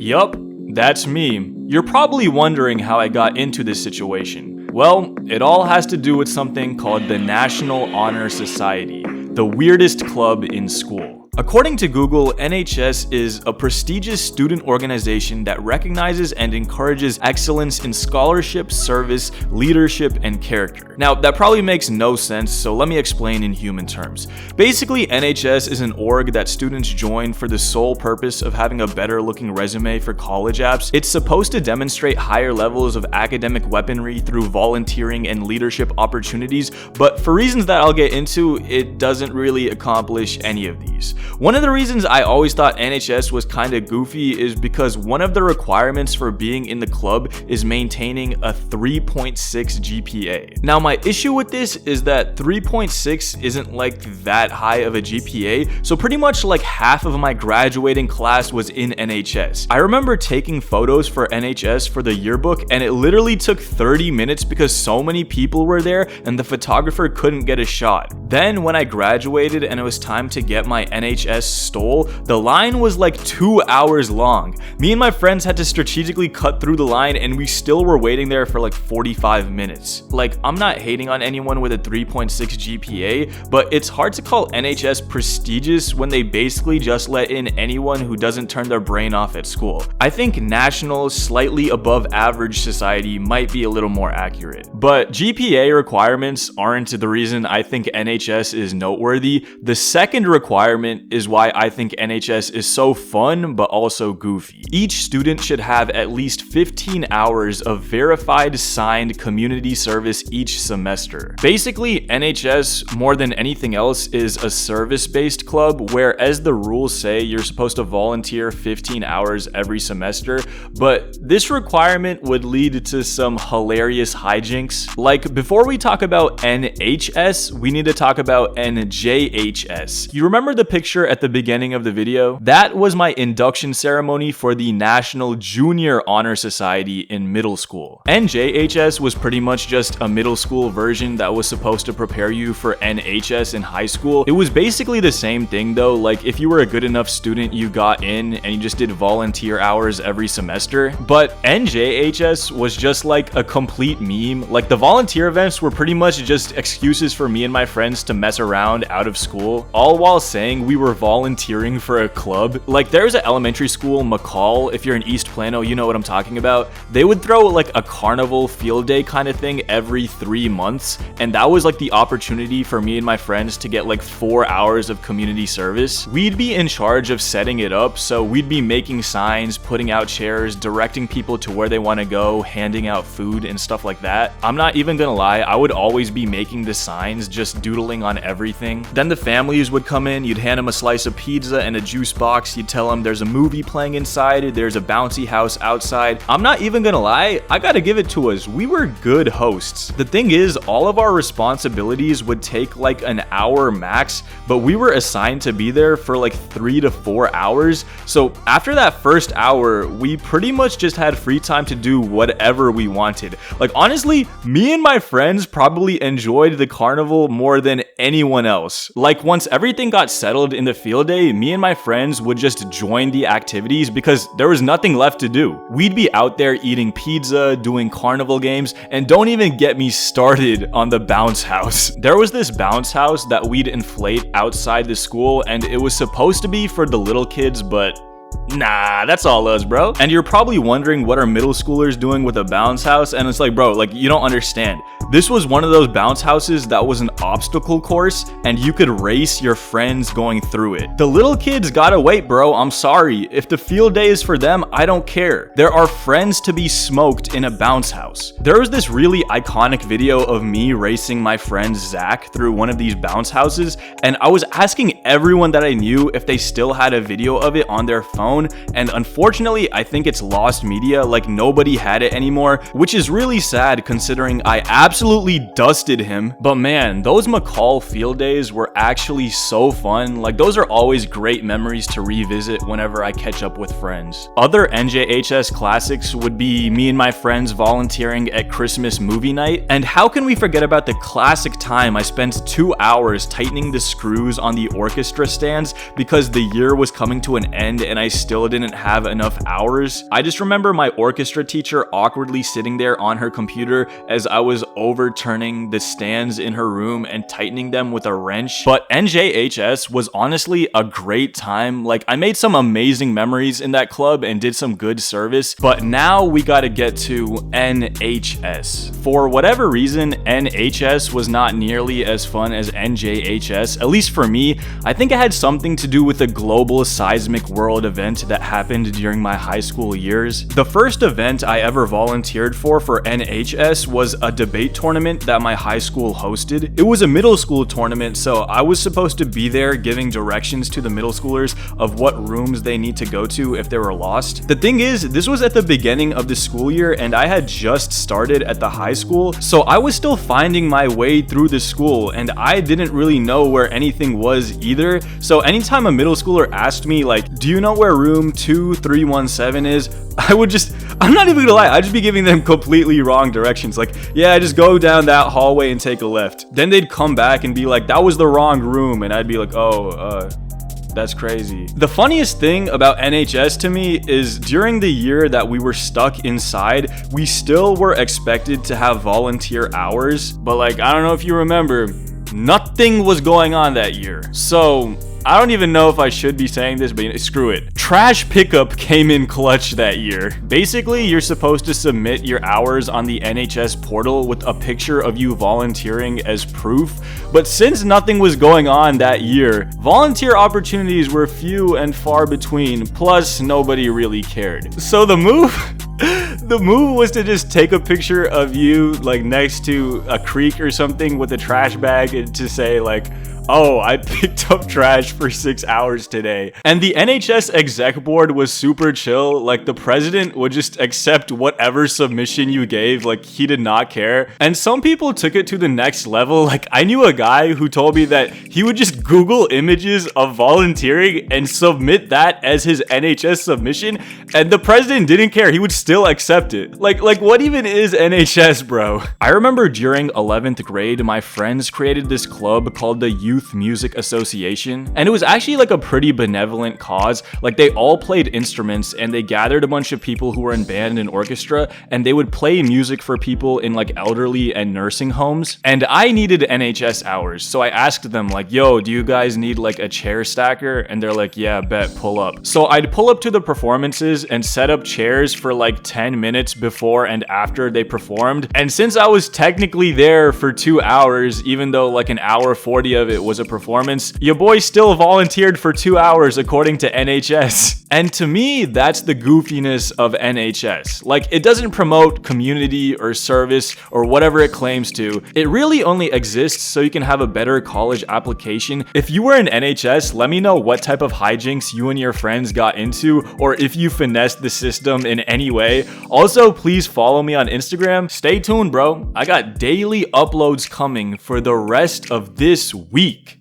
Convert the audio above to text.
Yup, that's me. You're probably wondering how I got into this situation. Well, it all has to do with something called the National Honor Society, the weirdest club in school. According to Google, NHS is a prestigious student organization that recognizes and encourages excellence in scholarship, service, leadership, and character. Now, that probably makes no sense, so let me explain in human terms. Basically, NHS is an org that students join for the sole purpose of having a better looking resume for college apps. It's supposed to demonstrate higher levels of academic weaponry through volunteering and leadership opportunities, but for reasons that I'll get into, it doesn't really accomplish any of these. One of the reasons I always thought NHS was kinda goofy is because one of the requirements for being in the club is maintaining a 3.6 GPA. Now, my issue with this is that 3.6 isn't like that high of a GPA, so pretty much like half of my graduating class was in NHS. I remember taking photos for NHS for the yearbook, and it literally took 30 minutes because so many people were there and the photographer couldn't get a shot. Then when I graduated and it was time to get my NHS stole, the line was like 2 hours long. Me and my friends had to strategically cut through the line and we still were waiting there for like 45 minutes. Like, I'm not hating on anyone with a 3.6 GPA, but it's hard to call NHS prestigious when they basically just let in anyone who doesn't turn their brain off at school. I think national, slightly above average society might be a little more accurate. But GPA requirements aren't the reason I think NHS is noteworthy. The second requirement is why I think NHS is so fun but also goofy. Each student should have at least 15 hours of verified signed community service each semester. Basically, NHS, more than anything else, is a service-based club where, as the rules say, you're supposed to volunteer 15 hours every semester, but this requirement would lead to some hilarious hijinks. Like, before we talk about NHS, we need to talk about NJHS. You remember the picture at the beginning of the video? That was my induction ceremony for the National Junior Honor Society in middle school. NJHS was pretty much just a middle school version that was supposed to prepare you for NHS in high school. It was basically the same thing though. Like, if you were a good enough student, you got in and you just did volunteer hours every semester. But NJHS was just like a complete meme. Like, the volunteer events were pretty much just excuses for me and my friends to mess around out of school, all while saying we were volunteering for a club. Like, there's an elementary school, McCall, if you're in East Plano, you know what I'm talking about. They would throw like a carnival field day kind of thing every 3 months, and that was like the opportunity for me and my friends to get like 4 hours of community service. We'd be in charge of setting it up, so we'd be making signs, putting out chairs, directing people to where they want to go, handing out food and stuff like that. I'm not even gonna lie, I would always be making the signs, just doodling on everything. Then the families would come in, you'd hand them a slice of pizza and a juice box, you'd tell them there's a movie playing inside, there's a bouncy house outside. I'm not even gonna lie, I gotta give it to us, we were good hosts. The thing is, all of our responsibilities would take like an hour max, but we were assigned to be there for like 3 to 4 hours. So after that first hour, we pretty much just had free time to do whatever we wanted. Like, honestly, me and my friends probably enjoyed the carnival more than anyone else. Like, once everything got settled in the field day, me and my friends would just join the activities because there was nothing left to do. We'd be out there eating pizza, doing carnival games, and don't even get me started on the bounce house. There was this bounce house that we'd inflate outside the school, and it was supposed to be for the little kids, but nah, that's all us, bro. And you're probably wondering what are middle schoolers doing with a bounce house, and it's like, bro, like, you don't understand. This was one of those bounce houses that was an obstacle course, and you could race your friends going through it. The little kids gotta wait, bro. I'm sorry. If the field day is for them, I don't care. There are friends to be smoked in a bounce house. There was this really iconic video of me racing my friend Zach through one of these bounce houses, and I was asking everyone that I knew if they still had a video of it on their phone, and unfortunately, I think it's lost media. Like, nobody had it anymore, which is really sad considering I absolutely absolutely dusted him. But man, those McCall field days were actually so fun. Like, those are always great memories to revisit whenever I catch up with friends. Other NJHS classics would be me and my friends volunteering at Christmas movie night. And how can we forget about the classic time I spent 2 hours tightening the screws on the orchestra stands because the year was coming to an end and I still didn't have enough hours? I just remember my orchestra teacher awkwardly sitting there on her computer as I was overturning the stands in her room and tightening them with a wrench. But NJHS was honestly a great time. Like, I made some amazing memories in that club and did some good service. But now we gotta get to NHS. For whatever reason, NHS was not nearly as fun as NJHS, at least for me. I think it had something to do with the global seismic world event that happened during my high school years. The first event I ever volunteered for NHS was a debate tournament that my high school hosted. It was a middle school tournament, so I was supposed to be there giving directions to the middle schoolers of what rooms they need to go to if they were lost. The thing is, this was at the beginning of the school year and I had just started at the high school, so I was still finding my way through the school and I didn't really know where anything was either. So anytime a middle schooler asked me like, do you know where room 2317 is? I'm not even gonna lie, I'd just be giving them completely wrong directions. Like, yeah, just go down that hallway and take a left. Then they'd come back and be like, that was the wrong room. And I'd be like, oh, that's crazy. The funniest thing about NHS to me is during the year that we were stuck inside, we still were expected to have volunteer hours. But like, I don't know if you remember, nothing was going on that year. So I don't even know if I should be saying this, but screw it. Trash pickup came in clutch that year. Basically, you're supposed to submit your hours on the NHS portal with a picture of you volunteering as proof. But since nothing was going on that year, volunteer opportunities were few and far between, plus nobody really cared. So the move was to just take a picture of you like next to a creek or something with a trash bag and to say like, oh, I picked up trash for 6 hours today. And the NHS exec board was super chill. Like, the president would just accept whatever submission you gave. Like, he did not care. And some people took it to the next level. Like, I knew a guy who told me that he would just Google images of volunteering and submit that as his NHS submission. And the president didn't care. He would still accept it. Like what even is NHS, bro? I remember during 11th grade, my friends created this club called the Youth Music Association, and it was actually like a pretty benevolent cause. Like, they all played instruments and they gathered a bunch of people who were in band and orchestra, and they would play music for people in like elderly and nursing homes. And I needed NHS hours, so I asked them like, yo, do you guys need like a chair stacker? And they're like, yeah, bet, pull up. So I'd pull up to the performances and set up chairs for like 10 minutes before and after they performed. And since I was technically there for 2 hours, even though like an hour 40 of it was a performance, your boy still volunteered for 2 hours according to NHS. And to me, that's the goofiness of NHS. Like, it doesn't promote community or service or whatever it claims to. It really only exists so you can have a better college application. If you were in NHS, let me know what type of hijinks you and your friends got into, or if you finessed the system in any way. Also, please follow me on Instagram. Stay tuned, bro. I got daily uploads coming for the rest of this week.